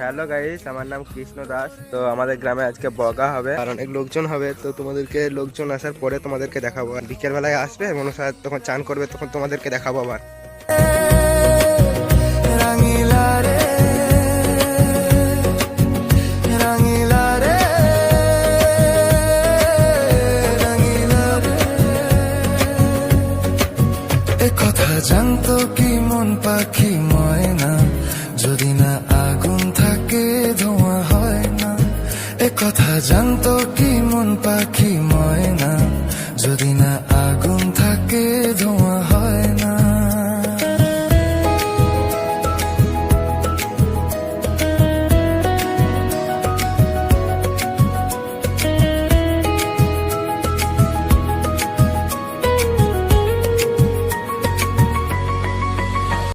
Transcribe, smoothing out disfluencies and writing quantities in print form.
Hello guys, আমার নাম কৃষ্ণ দাস। তো আমাদের গ্রামে আজকে বগা হবে আর অনেক লোকজন হবে। তো তোমাদেরকে লোকজন আসার পরে তোমাদেরকে দেখাবো। আর বিকেল বেলায় আসবে মনসা, তখন চান করবে, তখন তোমাদেরকে দেখাবো আবার। কথা জানতো কি মন পাখি ময়না, যদি না আগুন থাকে ধোঁয়া হয় না। এ কথা জানতো কি মন পাখি ময়না, যদি